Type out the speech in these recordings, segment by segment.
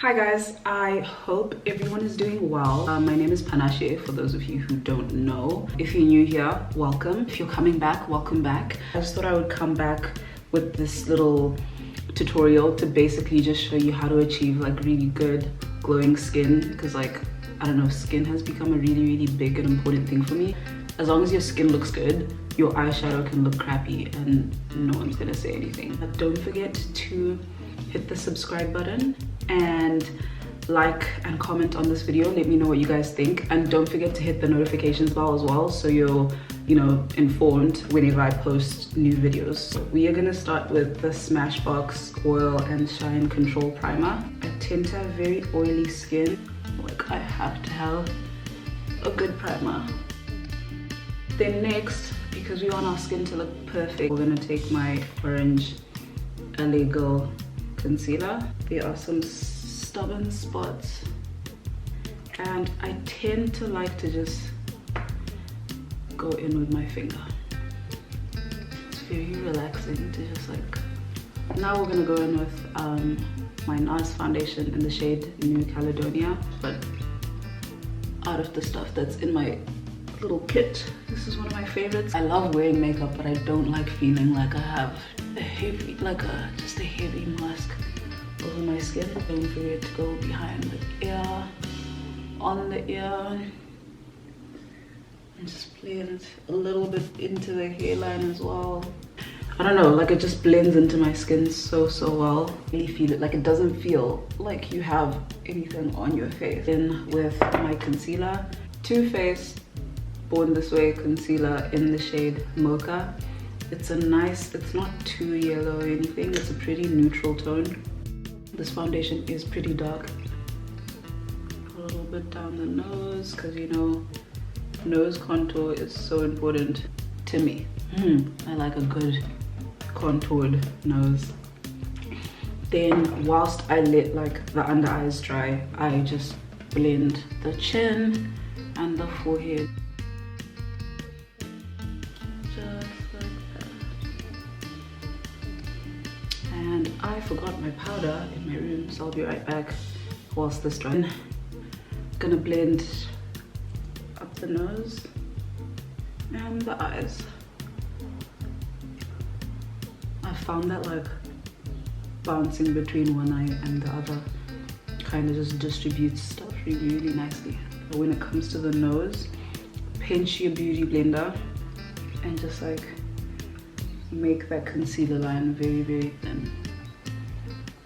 Hi guys, I hope everyone is doing well. My name is Panache, for those of you who don't know. If you're new here, welcome. If you're coming back, welcome back. I just thought I would come back with this little tutorial to basically just show you how to achieve like really good glowing skin, because like, I don't know, skin has become a really big and important thing for me. As long as your skin looks good, your eyeshadow can look crappy and no one's gonna say anything. But don't forget to hit the subscribe button and like and comment on this video. Let me know what you guys think, and don't forget to hit the notifications bell as well, so you're informed whenever I post new videos. So we are gonna start with the Smashbox Oil and Shine Control Primer. I tend to have very oily skin, like I have to have a good primer. Then next, because we want our skin to look perfect, we're gonna take my orange LA Girl concealer. There are some stubborn spots and I tend to like to just go in with my finger. It's very relaxing to just like. Now we're gonna go in with my NARS foundation in the shade New Caledonia, but out of the stuff that's in my little kit, this is one of my favorites. I love wearing makeup, but I don't like feeling like I have a heavy, just a heavy mask over my skin. Don't forget to go behind the ear, on the ear, and just blend a little bit into the hairline as well. I don't know, like it just blends into my skin so well. Really feel it, like it doesn't feel like you have anything on your face. In with my concealer, Too Faced Born This Way concealer in the shade Mocha. It's a nice, it's not too yellow or anything, it's a pretty neutral tone. This foundation is pretty dark. A little bit down the nose, because you know, nose contour is so important to me. I like a good contoured nose. Then whilst I let like the under eyes dry, I just blend the chin and the forehead. And I forgot my powder in my room, so I'll be right back whilst this dries. Gonna blend up the nose and the eyes. I found that like bouncing between one eye and the other kind of just distributes stuff really nicely. But when it comes to the nose, pinch your beauty blender and just like make that concealer line very thin.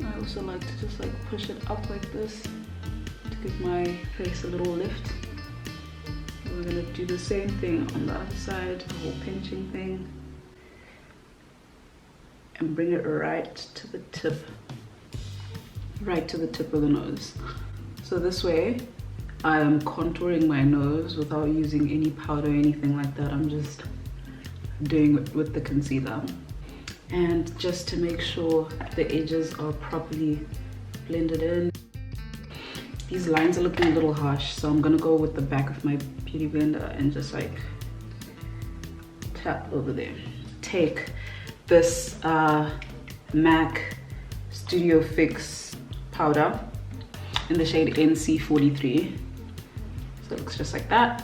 I also like to just like push it up like this to give my face a little lift. We're gonna do the same thing on the other side, the whole pinching thing, and bring it right to the tip of the nose. So this way I am contouring my nose without using any powder or anything like that. I'm just doing it with the concealer, and just to make sure the edges are properly blended in. These lines are looking a little harsh, so I'm gonna go with the back of my beauty blender and just like tap over there. Take this MAC Studio Fix powder in the shade NC43, so it looks just like that.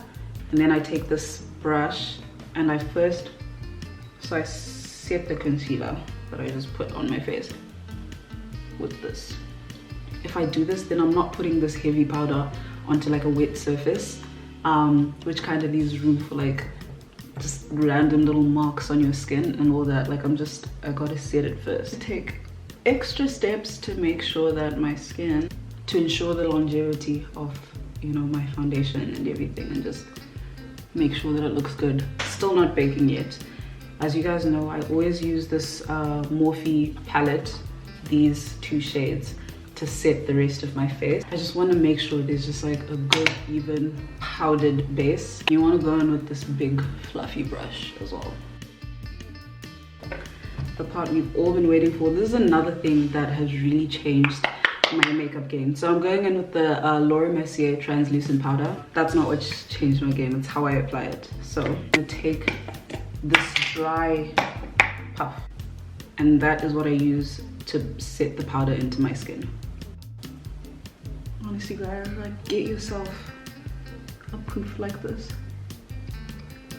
And then I take this brush and I set the concealer that I just put on my face with this. If I do this, then I'm not putting this heavy powder onto like a wet surface, which kind of leaves room for like just random little marks on your skin and all that. Like I gotta set it first. Take extra steps to make sure that my skin, to ensure the longevity of my foundation and everything, and just make sure that it looks good. Still not baking yet. As you guys know, I always use this Morphe palette, these two shades, to set the rest of my face. I just want to make sure there's just like a good even powdered base. You want to go in with this big fluffy brush as well. The part we've all been waiting for. This is another thing that has really changed my makeup game. So I'm going in with the Laura Mercier translucent powder. That's not what's changed my game, it's how I apply it. So I'm gonna take this dry puff, and that is what I use to set the powder into my skin. Honestly guys, like get yourself a poof like this,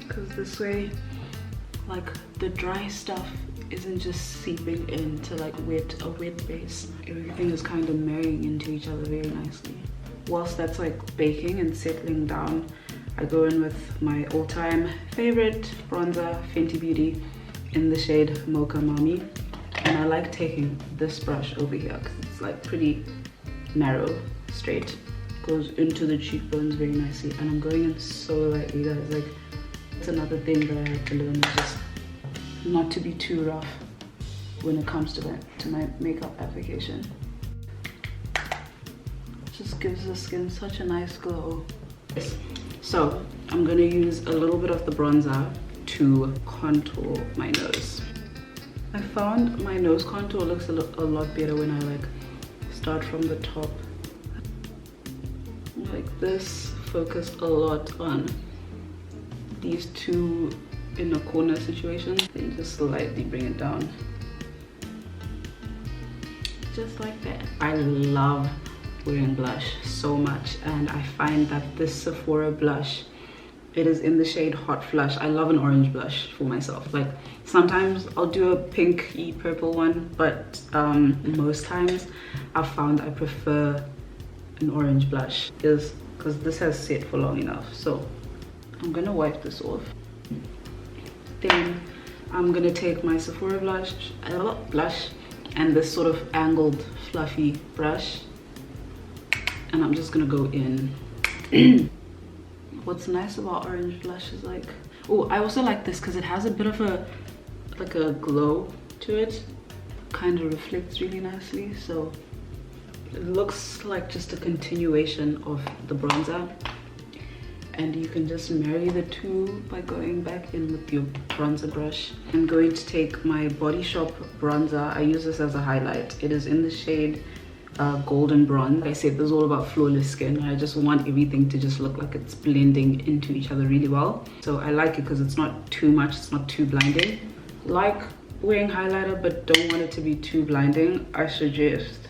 because this way like the dry stuff isn't just seeping into like a wet base. Everything is kind of marrying into each other very nicely. Whilst that's like baking and settling down, I go in with my all-time favorite bronzer, Fenty Beauty, in the shade Mocha Mami. And I like taking this brush over here because it's like pretty narrow, straight, goes into the cheekbones very nicely. And I'm going in so lightly, guys. Like, it's another thing that I have to learn, is just not to be too rough when it comes to my makeup application. Just gives the skin such a nice glow. So I'm gonna use a little bit of the bronzer to contour my nose. I found my nose contour looks a lot better when I like start from the top. Like this, focus a lot on these two inner corner situations, and just slightly bring it down. Just like that. I love wearing blush so much, and I find that this Sephora blush, it is in the shade Hot Flush. I love an orange blush for myself. Like sometimes I'll do a pinky purple one, but most times I've found I prefer an orange blush, because this has set for long enough. So I'm gonna wipe this off. Then I'm gonna take my Sephora blush and this sort of angled fluffy brush, and I'm just gonna go in. What's nice about orange blush is like, oh, I also like this because it has a bit of a glow to it, kind of reflects really nicely, so it looks like just a continuation of the bronzer. And you can just marry the two by going back in with your bronzer brush. I'm going to take my Body Shop bronzer. I use this as a highlight. It is in the shade Golden Bronze. Like I said, this is all about flawless skin. I just want everything to just look like it's blending into each other really well. So I like it because it's not too much, it's not too blinding. Like wearing highlighter but don't want it to be too blinding, I suggest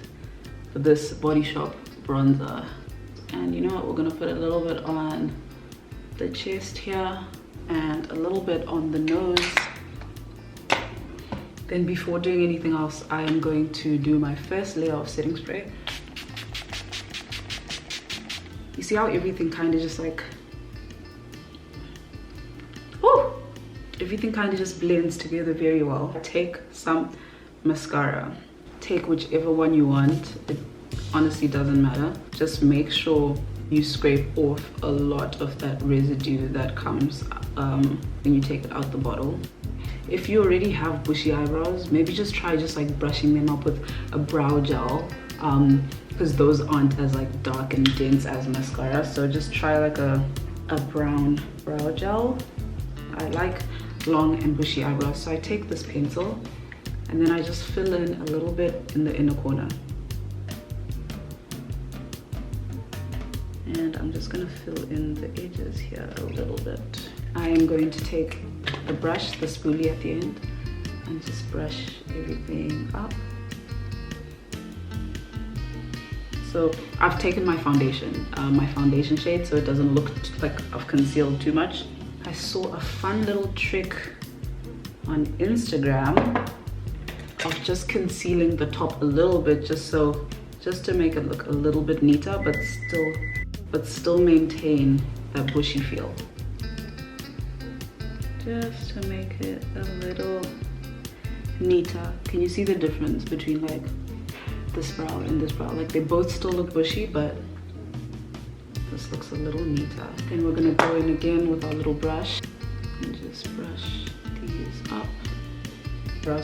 this Body Shop bronzer. And you know what, we're gonna put a little bit on the chest here and a little bit on the nose. Then before doing anything else, I am going to do my first layer of setting spray. You see how everything kind of just like, whoo, everything kind of just blends together very well. Take some mascara, take whichever one you want, it honestly doesn't matter. Just make sure you scrape off a lot of that residue that comes when you take it out the bottle. If you already have bushy eyebrows, maybe just try like brushing them up with a brow gel, because those aren't as like dark and dense as mascara. So just try like a brown brow gel. I like long and bushy eyebrows, so I take this pencil and then I just fill in a little bit in the inner corner. And I'm just gonna fill in the edges here a little bit. I am going to take the brush, the spoolie at the end, and just brush everything up. So I've taken my foundation shade, so it doesn't look like I've concealed too much. I saw a fun little trick on Instagram of just concealing the top a little bit, just to make it look a little bit neater, but still maintain that bushy feel. Just to make it a little neater. Can you see the difference between like this brow and this brow? Like they both still look bushy, but this looks a little neater. Then we're gonna go in again with our little brush and just brush these up.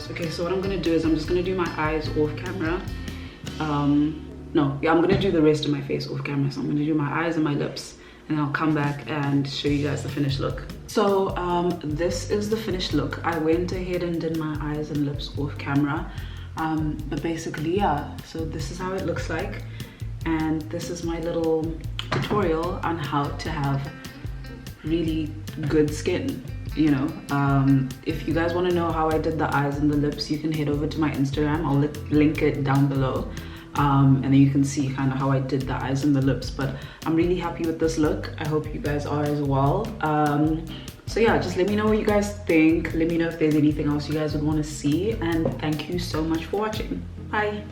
Okay, so what I'm gonna do is I'm just gonna do my eyes off camera. I'm gonna do the rest of my face off camera. So I'm gonna do my eyes and my lips, and I'll come back and show you guys the finished look. So this is the finished look. I went ahead and did my eyes and lips off camera, but basically, yeah, so this is how it looks like, and this is my little tutorial on how to have really good skin. You know, if you guys want to know how I did the eyes and the lips, you can head over to my Instagram. I'll link it down below. and then you can see kind of how I did the eyes and the lips. But I'm really happy with this look. I hope you guys are as well. So yeah, just let me know what you guys think. Let me know if there's anything else you guys would want to see, and thank you so much for watching. Bye.